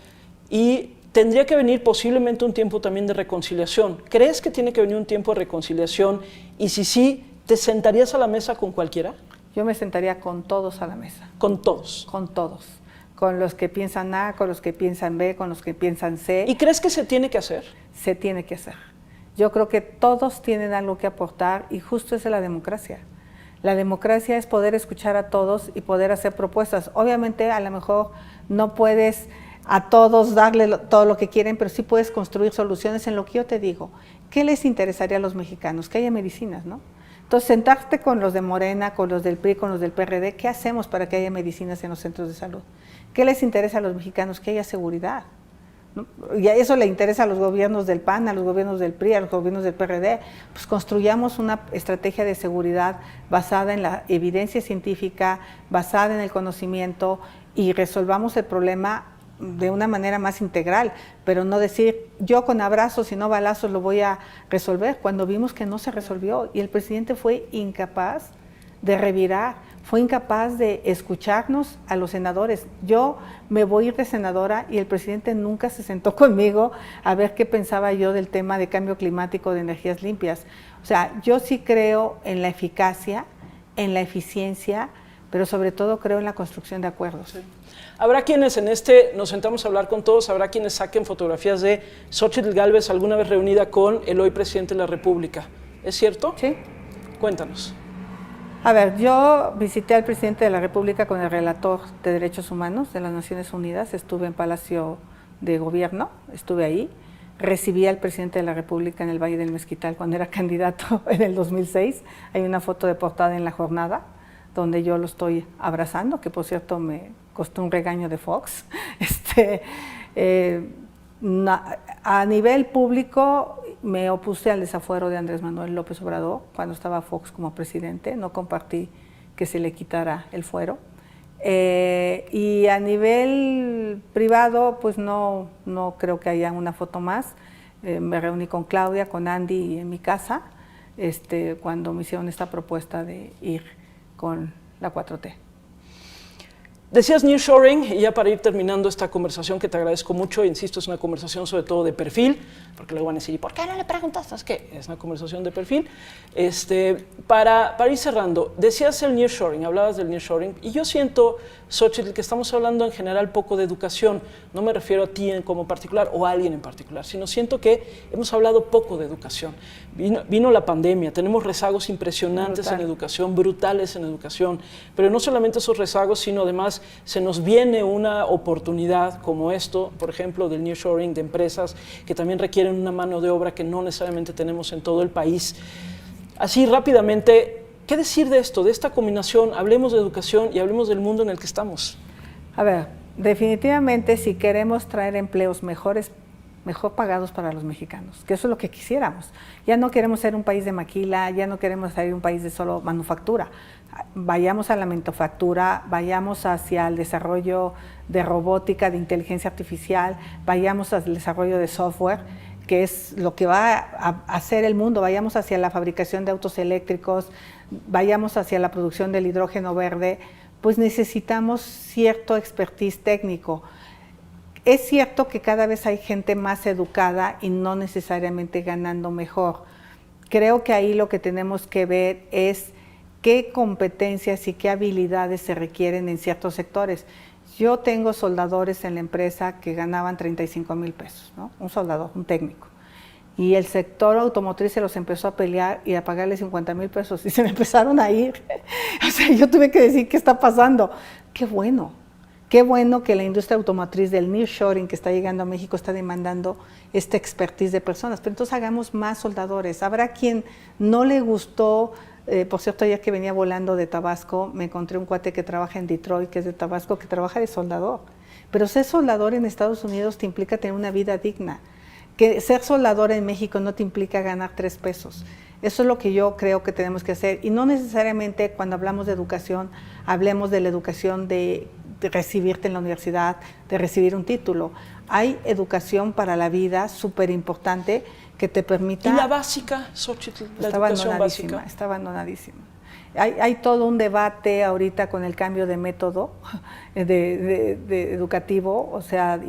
y tendría que venir posiblemente un tiempo también de reconciliación. ¿Crees que tiene que venir un tiempo de reconciliación? Y si sí, ¿te sentarías a la mesa con cualquiera? Yo me sentaría con todos a la mesa. ¿Con todos? Con todos. Con los que piensan A, con los que piensan B, con los que piensan C. ¿Y crees que se tiene que hacer? Se tiene que hacer. Yo creo que todos tienen algo que aportar y justo esa es la democracia. La democracia es poder escuchar a todos y poder hacer propuestas. Obviamente, a lo mejor no puedes a todos darle todo lo que quieren, pero sí puedes construir soluciones en lo que yo te digo. ¿Qué les interesaría a los mexicanos? Que haya medicinas, ¿no? Entonces, sentarte con los de Morena, con los del PRI, con los del PRD, ¿qué hacemos para que haya medicinas en los centros de salud? ¿Qué les interesa a los mexicanos? Que haya seguridad, ¿no? Y a eso le interesa a los gobiernos del PAN, a los gobiernos del PRI, a los gobiernos del PRD. Pues construyamos una estrategia de seguridad basada en la evidencia científica, basada en el conocimiento, y resolvamos el problema de una manera más integral, pero no decir yo con abrazos y no balazos lo voy a resolver, cuando vimos que no se resolvió y el presidente fue incapaz de revirar, fue incapaz de escucharnos a los senadores. Yo me voy a ir de senadora y el presidente nunca se sentó conmigo a ver qué pensaba yo del tema de cambio climático, de energías limpias. O sea, yo sí creo en la eficacia, en la eficiencia, pero sobre todo creo en la construcción de acuerdos. Sí. Habrá quienes nos sentamos a hablar con todos, habrá quienes saquen fotografías de Xóchitl Gálvez alguna vez reunida con el hoy presidente de la República. ¿Es cierto? Sí. Cuéntanos. A ver, yo visité al presidente de la República con el relator de Derechos Humanos de las Naciones Unidas, estuve en Palacio de Gobierno, estuve ahí, recibí al presidente de la República en el Valle del Mezquital cuando era candidato en el 2006, hay una foto de portada en La Jornada, donde yo lo estoy abrazando, que por cierto me costó un regaño de Fox. A nivel público me opuse al desafuero de Andrés Manuel López Obrador cuando estaba Fox como presidente, no compartí que se le quitara el fuero. Y a nivel privado, pues no creo que haya una foto más. Me reuní con Claudia, con Andy en mi casa, cuando me hicieron esta propuesta de ir con la 4T. Decías nearshoring, y ya para ir terminando esta conversación que te agradezco mucho, insisto, es una conversación sobre todo de perfil, porque luego van a decir, ¿y por qué no le preguntaste? Es que es una conversación de perfil. Para ir cerrando, decías el nearshoring, hablabas del nearshoring, y yo siento, Xóchitl, que estamos hablando en general poco de educación, no me refiero a ti como particular o a alguien en particular, sino siento que hemos hablado poco de educación. Vino la pandemia, tenemos rezagos impresionantes en educación, brutales en educación, pero no solamente esos rezagos, sino además se nos viene una oportunidad como esto, por ejemplo, del nearshoring, de empresas que también requieren una mano de obra que no necesariamente tenemos en todo el país. Así rápidamente, ¿qué decir de esto, de esta combinación? Hablemos de educación y hablemos del mundo en el que estamos. A ver, definitivamente si queremos traer empleos mejor pagados para los mexicanos, que eso es lo que quisiéramos. Ya no queremos ser un país de maquila, ya no queremos ser un país de solo manufactura. Vayamos a la manufactura, vayamos hacia el desarrollo de robótica, de inteligencia artificial, vayamos al desarrollo de software, que es lo que va a hacer el mundo, vayamos hacia la fabricación de autos eléctricos, vayamos hacia la producción del hidrógeno verde, pues necesitamos cierto expertise técnico. Es cierto que cada vez hay gente más educada y no necesariamente ganando mejor. Creo que ahí lo que tenemos que ver es qué competencias y qué habilidades se requieren en ciertos sectores. Yo tengo soldadores en la empresa que ganaban 35,000 pesos, ¿no? Un soldador, un técnico. Y el sector automotriz se los empezó a pelear y a pagarle 50,000 pesos y se me empezaron a ir. O sea, yo tuve que decir, ¿qué está pasando? Qué bueno que la industria automotriz del nearshoring que está llegando a México está demandando esta expertise de personas. Pero entonces hagamos más soldadores. Habrá quien no le gustó. Por cierto, ayer que venía volando de Tabasco, me encontré un cuate que trabaja en Detroit, que es de Tabasco, que trabaja de soldador. Pero ser soldador en Estados Unidos te implica tener una vida digna. Que ser soldador en México no te implica ganar 3 pesos. Eso es lo que yo creo que tenemos que hacer. Y no necesariamente cuando hablamos de educación, hablemos de la educación de recibirte en la universidad, de recibir un título. Hay educación para la vida súper importante que te permita... ¿Y la básica, Xóchitl? La educación básica. Está abandonadísima. Hay todo un debate ahorita con el cambio de método de educativo, o sea,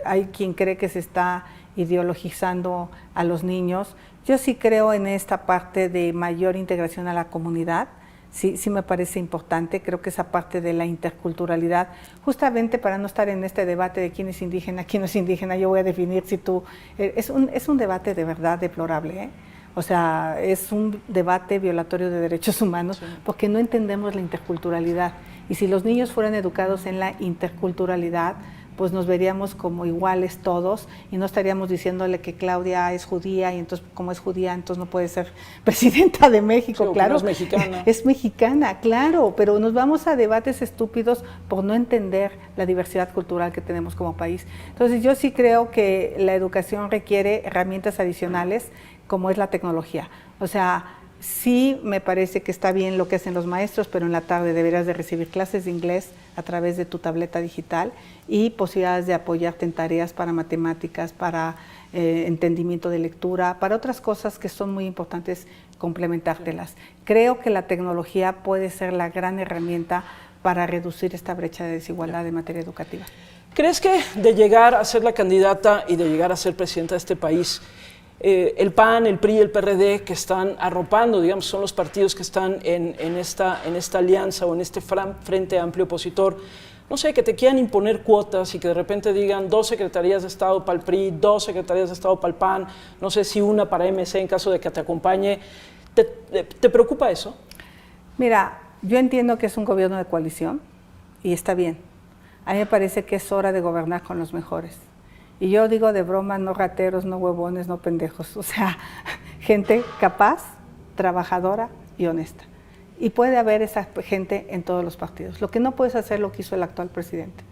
hay quien cree que se está ideologizando a los niños. Yo sí creo en esta parte de mayor integración a la comunidad. Sí me parece importante, creo que esa parte de la interculturalidad, justamente para no estar en este debate de quién es indígena, quién no es indígena, yo voy a definir si tú... Es un debate de verdad deplorable, ¿eh? O sea, es un debate violatorio de derechos humanos, sí, porque no entendemos la interculturalidad. Y si los niños fueran educados en la interculturalidad, pues nos veríamos como iguales todos y no estaríamos diciéndole que Claudia es judía y entonces como es judía entonces no puede ser presidenta de México, Sí, claro. es mexicana. Es mexicana, claro, pero nos vamos a debates estúpidos por no entender la diversidad cultural que tenemos como país. Entonces yo sí creo que la educación requiere herramientas adicionales como es la tecnología. O sea, sí me parece que está bien lo que hacen los maestros, pero en la tarde deberías de recibir clases de inglés a través de tu tableta digital y posibilidades de apoyarte en tareas para matemáticas, para entendimiento de lectura, para otras cosas que son muy importantes complementártelas. Creo que la tecnología puede ser la gran herramienta para reducir esta brecha de desigualdad en materia educativa. ¿Crees que de llegar a ser la candidata y de llegar a ser presidenta de este país, el PAN, el PRI y el PRD que están arropando, digamos, son los partidos que están en esta alianza o en este frente amplio opositor, no sé, que te quieran imponer cuotas y que de repente digan 2 secretarías de Estado para el PRI, 2 secretarías de Estado para el PAN, no sé si una para MC en caso de que te acompañe, ¿te preocupa eso? Mira, yo entiendo que es un gobierno de coalición y está bien. A mí me parece que es hora de gobernar con los mejores. Y yo digo de broma, no rateros, no huevones, no pendejos. O sea, gente capaz, trabajadora y honesta. Y puede haber esa gente en todos los partidos. Lo que no puedes hacer lo que hizo el actual presidente,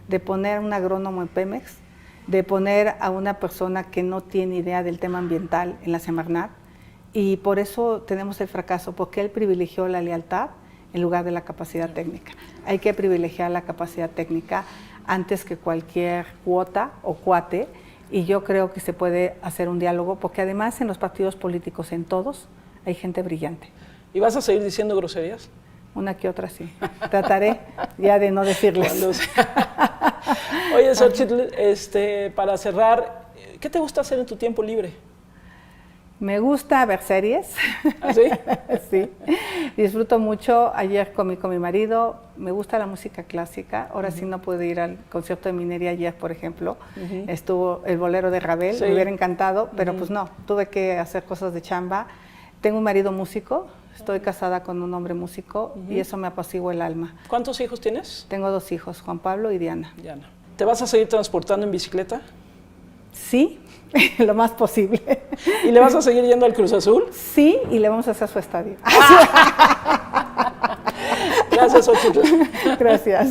de poner a un agrónomo en Pemex, de poner a una persona que no tiene idea del tema ambiental en la Semarnat, y por eso tenemos el fracaso, porque él privilegió la lealtad en lugar de la capacidad técnica. Hay que privilegiar la capacidad técnica antes que cualquier cuota o cuate, y yo creo que se puede hacer un diálogo, porque además en los partidos políticos, en todos, hay gente brillante. ¿Y vas a seguir diciendo groserías? Una que otra sí. Trataré ya de no decirles. Oye, Xochitl, para cerrar, ¿qué te gusta hacer en tu tiempo libre? Me gusta ver series. ¿Ah, sí? Sí. Disfruto mucho. Ayer comí con mi marido. Me gusta la música clásica. Ahora sí no pude ir al concierto de Minería ayer, por ejemplo. Estuvo el bolero de Ravel. Sí. Me hubiera encantado, pero pues no. Tuve que hacer cosas de chamba. Tengo un marido músico. Estoy casada con un hombre músico y eso me apacigua el alma. ¿Cuántos hijos tienes? Tengo 2 hijos, Juan Pablo y Diana. Diana. ¿Te vas a seguir transportando en bicicleta? Sí, lo más posible. ¿Y le vas a seguir yendo al Cruz Azul? Sí, y le vamos a hacer su estadio. Gracias, Xochitl. Gracias.